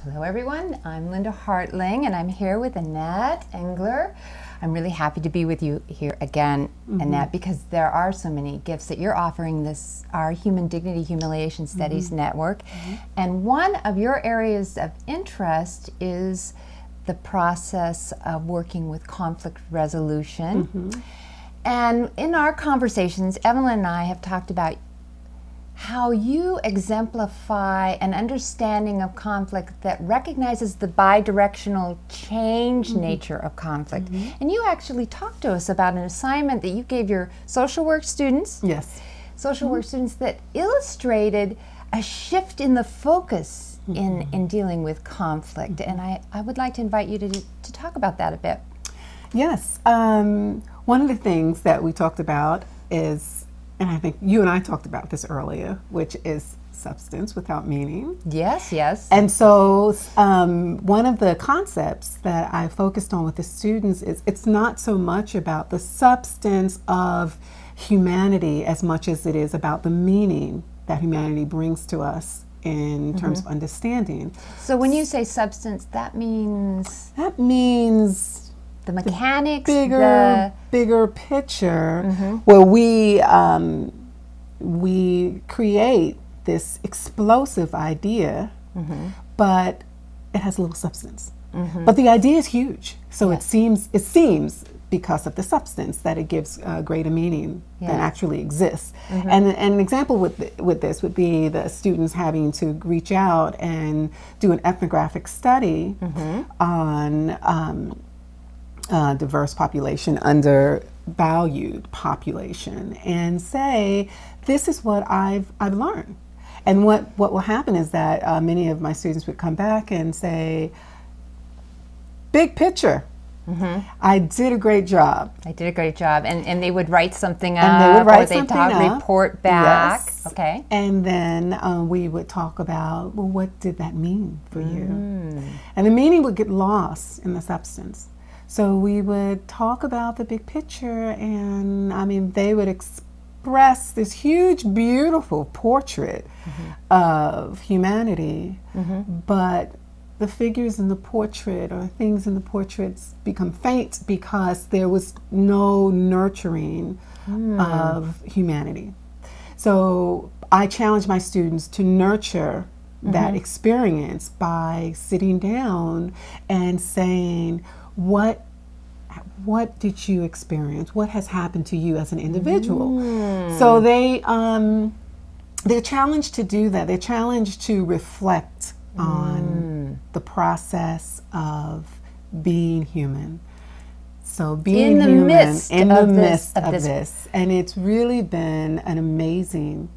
Hello everyone, I'm Linda Hartling and I'm here with Annette Engler. I'm really happy to be with you here again, Annette, because there are so many gifts that you're offering our Human Dignity Humiliation Studies Network. And one of your areas of interest is the process of working with conflict resolution. And in our conversations, Evelin and I have talked about how you exemplify an understanding of conflict that recognizes the bidirectional change nature of conflict. And you actually talked to us about an assignment that you gave your social work students. Yes. Social work students that illustrated a shift in the focus in dealing with conflict. And I would like to invite you to talk about that a bit. Yes. One of the things that we talked about is, and I think you and I talked about this earlier, which is substance without meaning. Yes, yes. And so one of the concepts that I focused on with the students is it's not so much about the substance of humanity as much as it is about the meaning that humanity brings to us in terms of understanding. So when you say substance, that means? That means the mechanics, bigger picture, where we create this explosive idea, but it has little substance. But the idea is huge, so it seems because of the substance that it gives greater meaning than actually exists. And an example with this would be the students having to reach out and do an ethnographic study on diverse population, undervalued population, and say, this is what I've learned. And what will happen is that many of my students would come back and say, big picture, I did a great job. I did a great job. And they would write something up, and they would write or they'd report back. Yes. Okay. And then we would talk about, well, what did that mean for you? And the meaning would get lost in the substance. So we would talk about the big picture, and I mean, they would express this huge, beautiful portrait of humanity, but the figures in the portrait or things in the portraits become faint because there was no nurturing of humanity. So I challenge my students to nurture that experience by sitting down and saying, what did you experience? What has happened to you as an individual? So they're challenged to do that. They're challenged to reflect on the process of being human. So being in the midst of this, and it's really been an amazing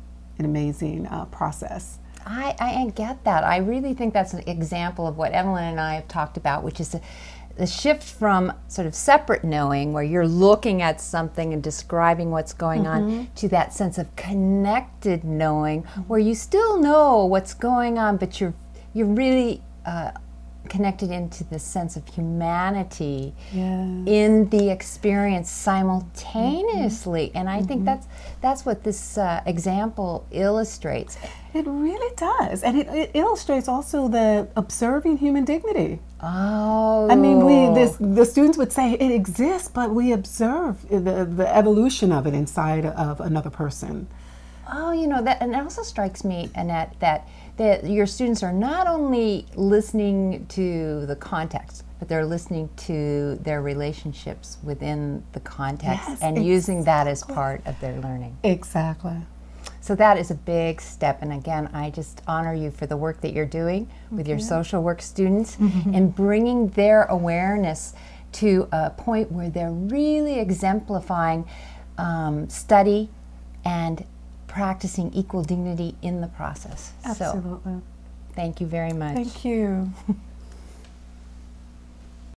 process. I get that. I really think that's an example of what Evelin and I have talked about, which is the shift from sort of separate knowing, where you're looking at something and describing what's going on, to that sense of connected knowing, where you still know what's going on, but you're really connected into the sense of humanity in the experience simultaneously. And I think that's what this example illustrates. It really does, and it illustrates also the observing human dignity. Oh, I mean, the students would say it exists, but we observe the evolution of it inside of another person. Oh, you know, that, and it also strikes me, Annette, that your students are not only listening to the context, but they're listening to their relationships within the context and using that as part of their learning. Exactly. So that is a big step, and again, I just honor you for the work that you're doing with your social work students and bringing their awareness to a point where they're really exemplifying study and practicing equal dignity in the process. Absolutely. So, thank you very much. Thank you.